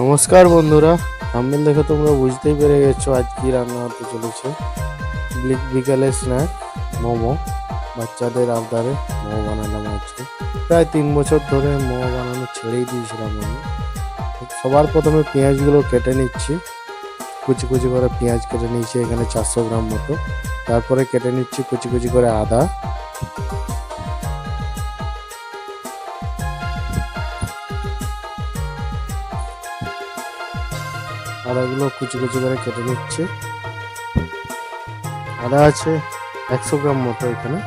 নমস্কার বন্ধুরা, থাম্বনেল দেখে তোমরা বুঝতেই পেরে গেছো আজ কি রান্না হতে চলেছে। বিকালে স্ন্যাক মোমো। বাচ্চাদের আবদারে মোমো বানালাম আজকে। প্রায় 3 বছর ধরে মোমো বানানো ছেড়েই দিয়েছিলাম আমি। সবার প্রথমে পেঁয়াজগুলো কেটে নিচ্ছি, কুচি কুচি করে পেঁয়াজ কেটে নিচ্ছি এখানে 400 গ্রাম মতো। তারপরে কেটে নিচ্ছি কুচি কুচি করে আদা, আদাগুলো কুচি কুচি করে কেটে নিচ্ছি। আদা আছে 100 গ্রাম মতো এখানে।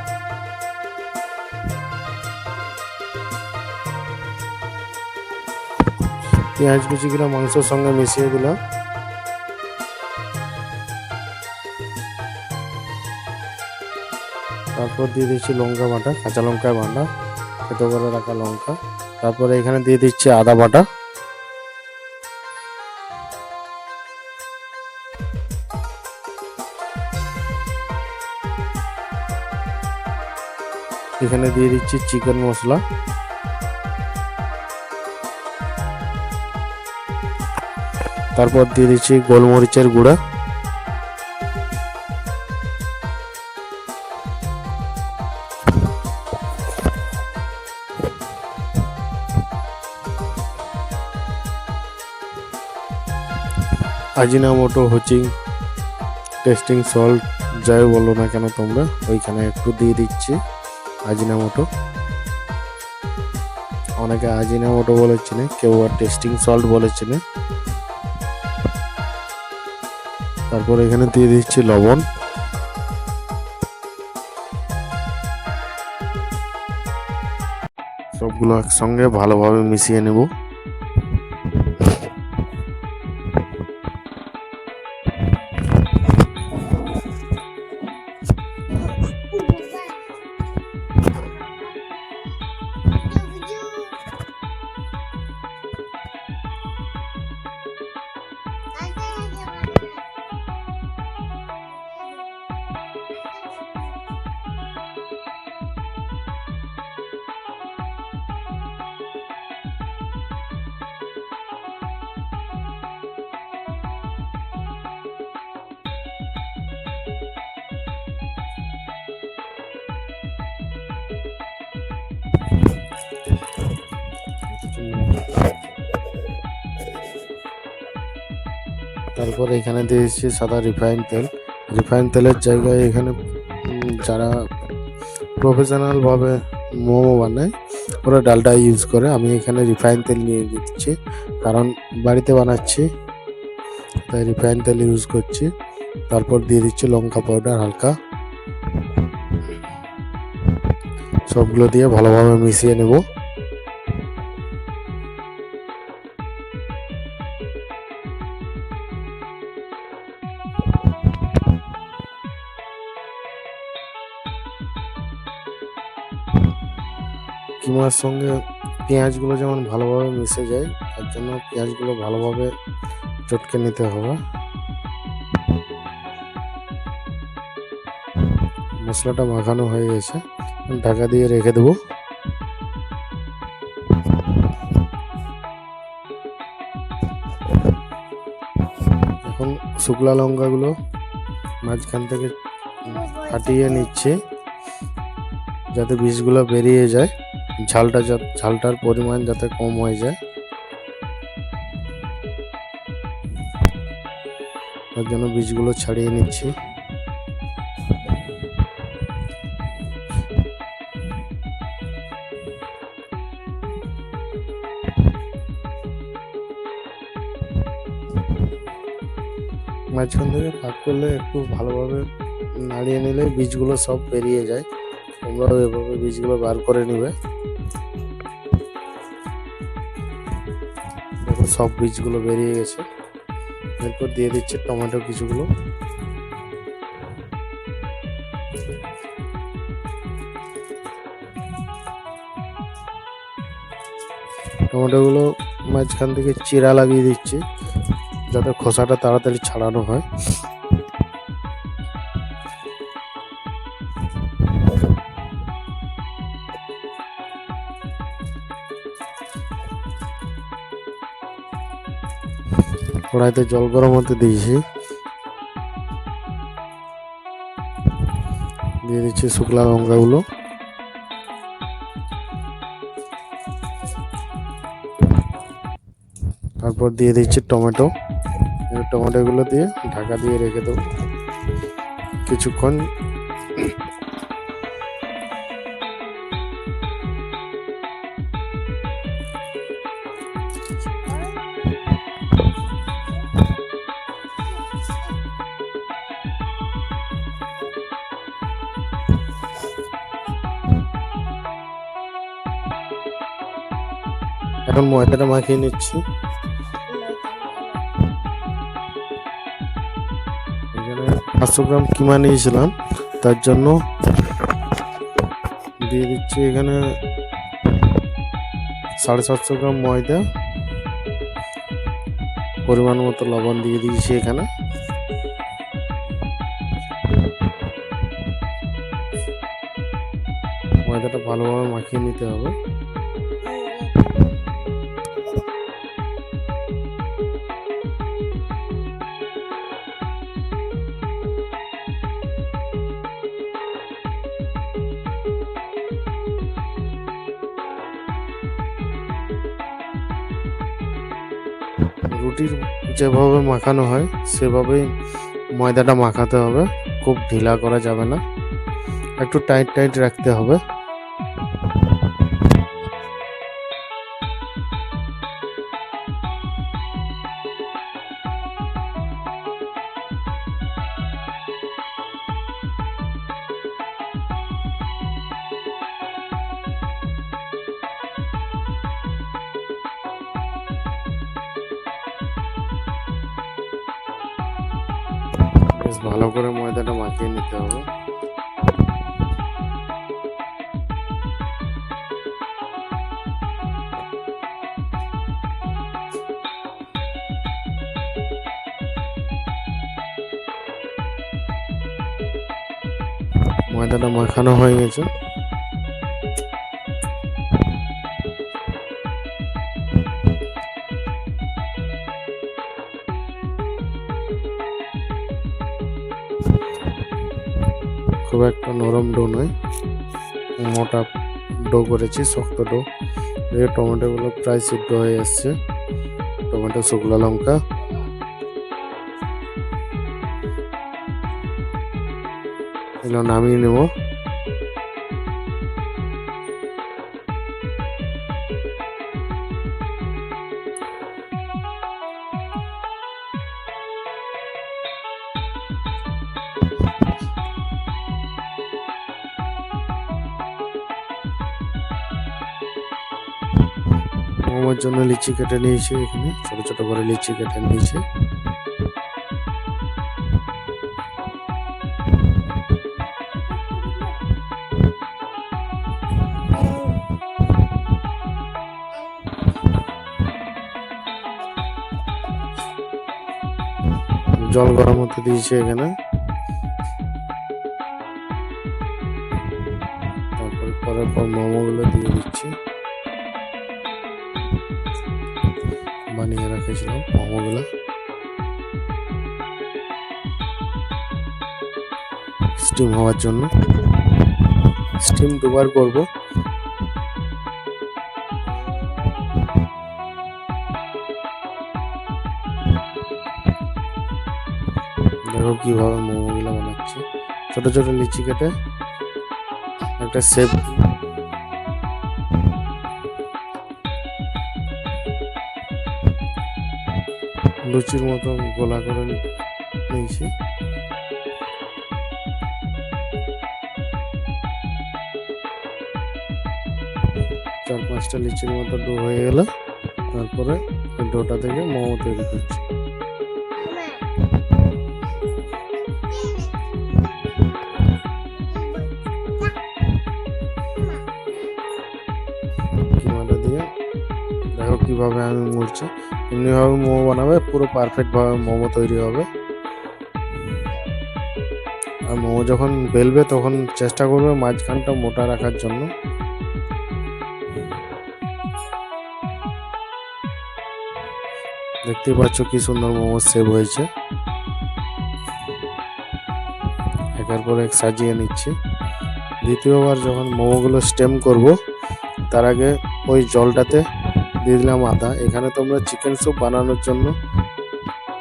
পেঁয়াজ কুচিগুলো মাংসের সঙ্গে মিশিয়ে দিলাম। তারপর দিয়ে দিচ্ছি লঙ্কা বাটা, কাঁচা লঙ্কা বাটা, থেতো করে রাখা লঙ্কা। তারপরে এখানে দিয়ে দিচ্ছি আদা বাটা, এখানে দিয়ে দিচ্ছি চিকেন মশলা, তারপর দিয়ে দিচ্ছি গোলমরিচের গুঁড়া, আজিনামোটো, হুচিং, টেস্টিং সল্ট যাই বলো না কেন তোমরা, ওইখানে একটু দিয়ে দিচ্ছি আজিনামোটো। অনেকে আজিনামোটো বলেছেন, কেউ আর টেস্টিং সল্ট বলেছেন। তারপর এখানে দিয়ে দিচ্ছি লবণ। সবগুলো একসঙ্গে ভালোভাবে মিশিয়ে নেব। তারপর এখানে দিয়েছি সাদা রিফাইন তেল। রিফাইন তেলের জায়গায় এখানে যারা প্রফেশনালভাবে মোমো বানায় ওরা ডালডা ইউজ করে, আমি এখানে রিফাইন তেল নিয়ে দিচ্ছি কারণ বাড়িতে বানাচ্ছি, তাই রিফাইন তেল ইউজ করছি। তারপর দিয়ে দিচ্ছি লঙ্কা পাউডার হালকা। সবগুলো দিয়ে ভালোভাবে মিশিয়ে নেব। কিমার সঙ্গে পেঁয়াজগুলো যেমন ভালোভাবে মিশে যায়, তার জন্য পেঁয়াজগুলো ভালোভাবে চটকে নিতে হবে। মশলাটা মাখানো হয়ে গেছে, ঢাকা দিয়ে রেখে দেবো। এখন শুকনো লঙ্কাগুলো মাঝখান থেকে ফাটিয়ে নিচ্ছে যাতে বীজগুলো বেরিয়ে যায়, ঝালটার পরিমাণ যাতে কম হয়ে যায়, তার জন্য বীজগুলো ছাড়িয়ে নিচ্ছি। মাঝখান থেকে ভাগ করলে একটু ভালোভাবে নাড়িয়ে নিলে বীজগুলো সব বেরিয়ে যায়। তোমরাও এভাবে বীজগুলো বার করে নেবে। দেখো সব বীজগুলো বেরিয়ে গেছে। এরপর দিয়ে দিচ্ছে টমেটো কিছুগুলো। টমেটোগুলো মাঝখান থেকে চিরা লাগিয়ে দিচ্ছি যাতে খোসাটা তাড়াতাড়ি ছাড়ানো হয়। কড়াইতে জল গরম হতে দিয়েছি, দিয়ে দিচ্ছি শুকনো লঙ্কাগুলো, তারপর দিয়ে দিচ্ছি টমেটো। টমেটোগুলো দিয়ে ঢাকা দিয়ে রেখে দেবো কিছুক্ষণ। এখন ময়দাটা মাখিয়ে নিচ্ছি। এখানে 500 গ্রাম কিমা নিয়েছিলাম, তার জন্য দিয়ে দিচ্ছি এখানে 750 গ্রাম ময়দা, পরিমাণ মতো লবণ দিয়ে দিয়েছি এখানে। ময়দাটা ভালোভাবে মাখিয়ে নিতে হবে। রুটির যেভাবে মাখানো হয় সেভাবেই ময়দাটা মাখাতে হবে, খুব ঢিলা করা যাবে না, একটু টাইট টাইট রাখতে হবে। বেশ ভালো করে ময়দাটা মাখিয়ে নিতে হবে। ময়দাটা মাখানো হয়ে গেছে। খুব একটা নরম ডো নয়, মোটা ডো করেছি, শক্ত ডো। এই টমেটোগুলো প্রায় সিদ্ধ হয়ে এসছে। টমেটো, শুকনো লঙ্কা, এগুলো নামিয়ে নেব। মোমোর জন্য লিচি কেটে নিয়েছি, এখানে ছোট ছোট করে লিচি কেটে নিয়েছি। জল গরম হতে দিয়েছি এখানে, তারপর পরের পর মোমোগুলো দিয়ে দিচ্ছি। বানিয়ে রেখেছিলাম মোমোগুলো, স্টিম হওয়ার জন্য। স্টিম দুবার করব। দেখো কিভাবে মোমোগুলো বানাচ্ছি। ছোট ছোট লিচি কেটে একটা শেপ, লুচির মতো গোলা করে নিয়েছি। 4-5টা লিচির মতো ডো হয়ে গেল। তারপরে এই ডোটা থেকে মোমো তৈরি করছি। কিমাটা দিয়ে দেখো কিভাবে আমি মুড়ছি। এমনিভাবে মোমো বানাবে, পুরো পারফেক্ট ভাবে মোমো তৈরি হবে। আর মোমো যখন বেলবে তখন চেষ্টা করবে মাঝখানটা মোটা রাখার জন্য। দেখতেই পাচ্ছ কি সুন্দর মোমো সেভ হয়েছে। একের পর এক সাজিয়ে নিচ্ছি। দ্বিতীয়বার যখন মোমোগুলো স্টেম করব তার আগে ওই জলটাতে দিয়ে দিলাম আদা। এখানে তোমরা চিকেন স্যুপ বানানোর জন্য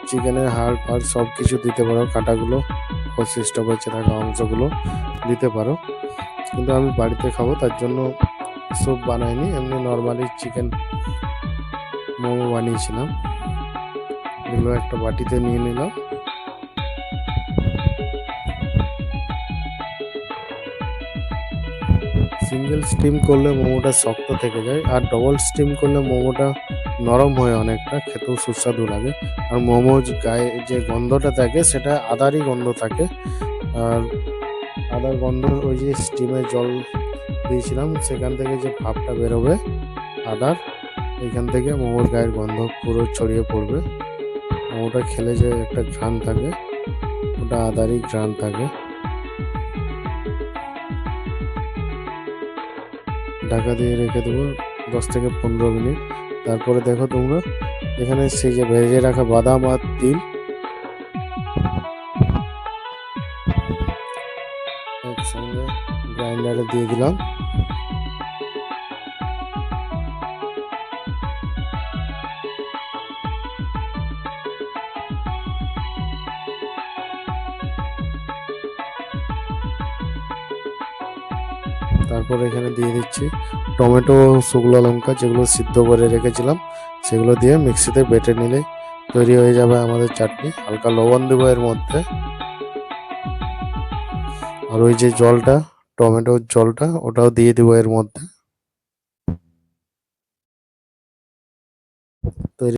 চিকেনের হাড় ফাড় সব কিছু দিতে পারো, কাঁটাগুলো অবশিষ্ট বেঁচে থাকা অংশগুলো দিতে পারো, কিন্তু আমি বাড়িতে খাবো তার জন্য স্যুপ বানাইনি, এমনি নর্মালি চিকেন মোমো বানিয়েছিলাম। এগুলো একটা বাটিতে নিয়ে নিলাম। সিঙ্গেল স্টিম করলে মোমোটা শক্ত থেকে যায়, আর ডবল স্টিম করলে মোমোটা নরম হয় অনেকটা, খেতেও সুস্বাদু লাগে। আর মোমোর গায়ে যে গন্ধটা থাকে সেটা আদারই গন্ধ থাকে। আর আদার গন্ধ ওই যে স্টিমে জল দিয়েছিলাম সেখান থেকে যে ভাপটা বেরোবে আদার, এইখান থেকে মোমোর গায়ের গন্ধ পুরো ছড়িয়ে পড়বে। মোমোটা খেলে যে একটা ঘ্রাণ থাকে ওটা আদারই ঘ্রাণ থাকে। ঢাকা দিয়ে রেখে দেবো 10 থেকে 15 মিনিট। তারপরে দেখো তোমরা এখানে সেই যে ভেজে রাখা বাদাম আর তিল একসঙ্গে গ্রাইন্ডারে দিয়ে দিলাম। তারপর এখানে দিয়ে দিচ্ছি টমেটো, শুকনো লঙ্কা যেগুলো সিদ্ধ করে রেখেছিলাম সেগুলো দিয়ে মিক্সিতে বেটে নিলে তৈরি হয়ে যাবে আমাদের চাটনি। হালকা লবণ দেবো এর মধ্যে। আর ওই যে জলটা, টমেটোর জলটা, ওটাও দিয়ে দেবো এর মধ্যে।